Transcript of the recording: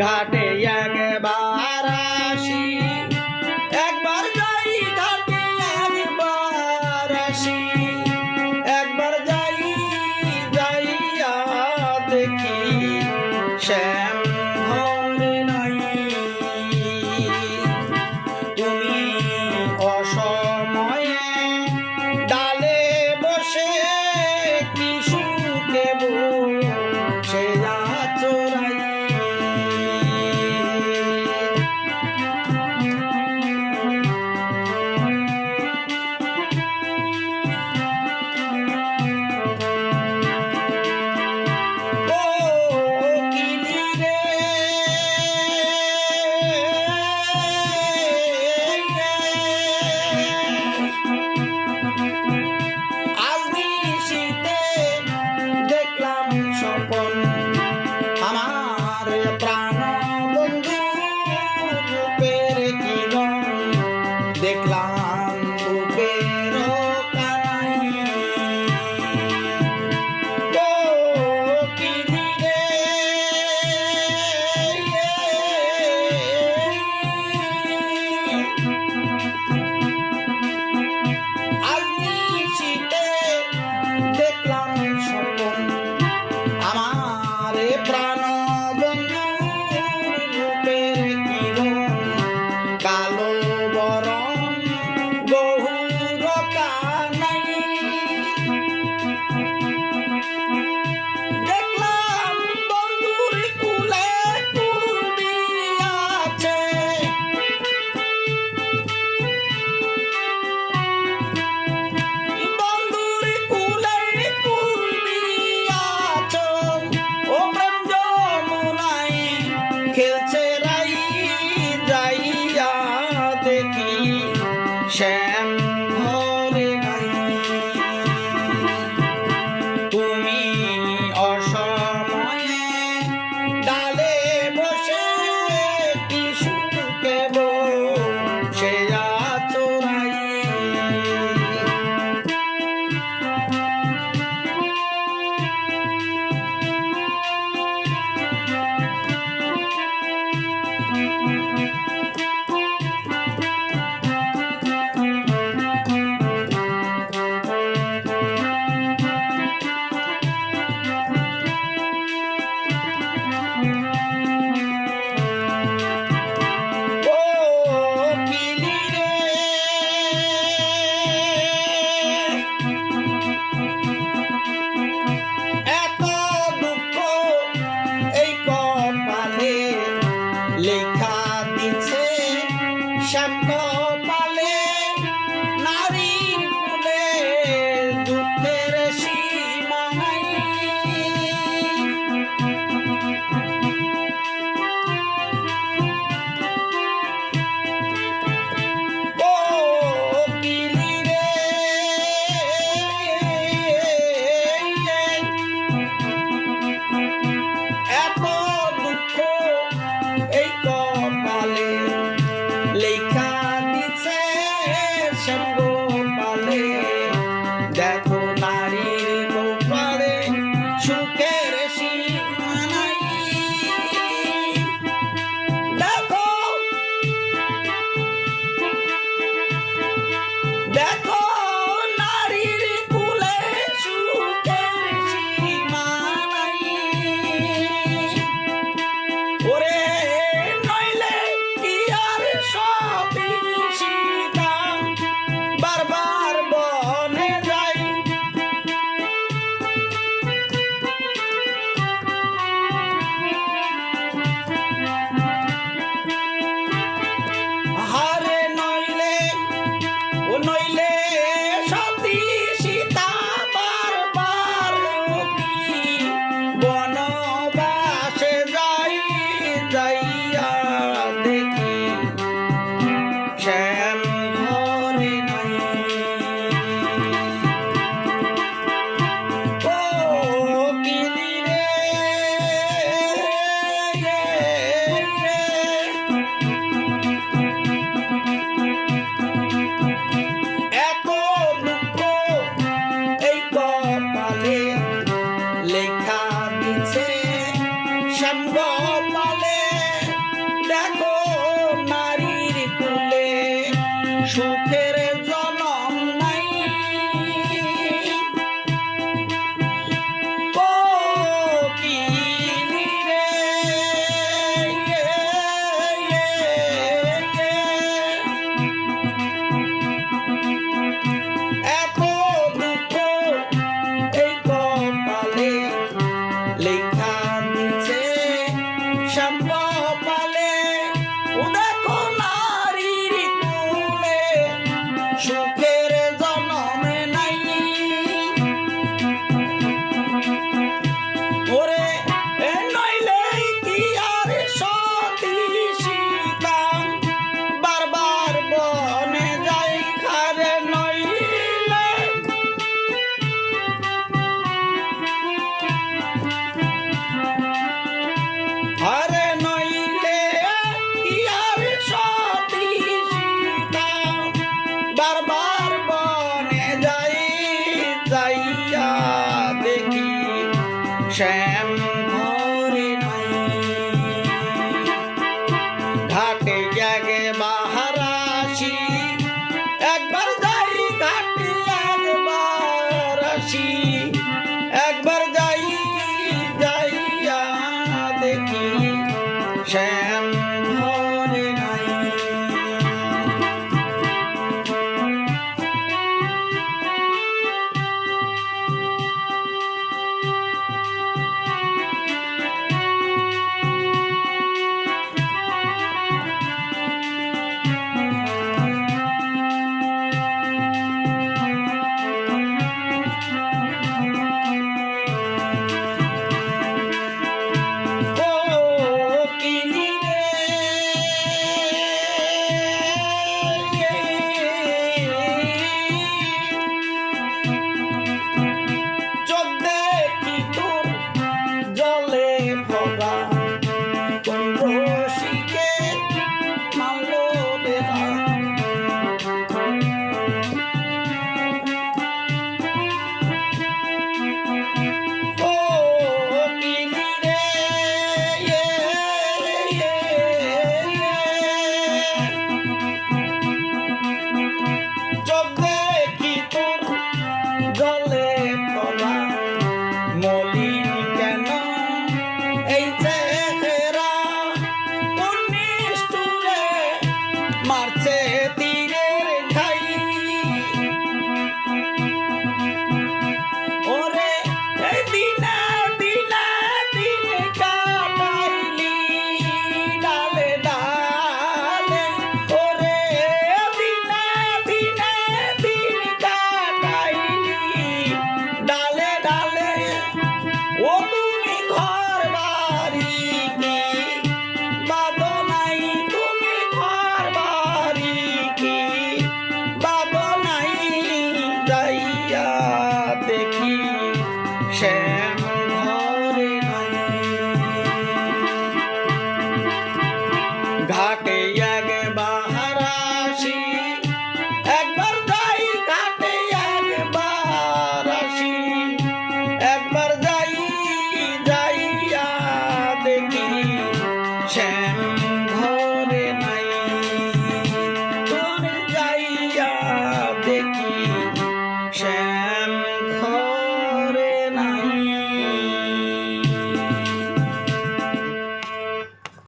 ঘাটে একবার আসি, একবার যাই ঘাটে একবার আসি, একবার যাই যাইয়া দেখি শ্যাম ঘরে নাই। তুমি অসময়ে ডালে বসে কি সুখে বসে আছো রাই। শ্যাম্প পালে ও দেখো নারীর কুলে সুখের জনমে নাই ওরে নইলে কি আর সতী সীতা বারবার বনে যাই খারে নইলে আরে নইলে কি আর সতী সীতা বারবার বনে যাই যাইয়া দেখি শ্যাম ঘরে নাই ঘাটে জাগে বাহারাসি একবার যাই ঘাটে একবার আসি একবার যাই যাইয়া দেখি শ্যাম ঘরে নাই মারছে তীরের ঘাই ওরে দিনা দিনা দিন কাটাইলি ডালে ডালে ওরে দিনা দিনা দিন কাটাইলি ডালে ডালে ও তুমি ঘর বাড়ি কি বাদো নাই তুমি ঘর বাড়ি কি বাদো নাই যাইয়া দেখি শ্যাম ঘরে নাই ঘাটে এক বাহারাসি একবার যাই ঘাটে একবার আসি একবার যাই যাইয়া দেখি শ্যাম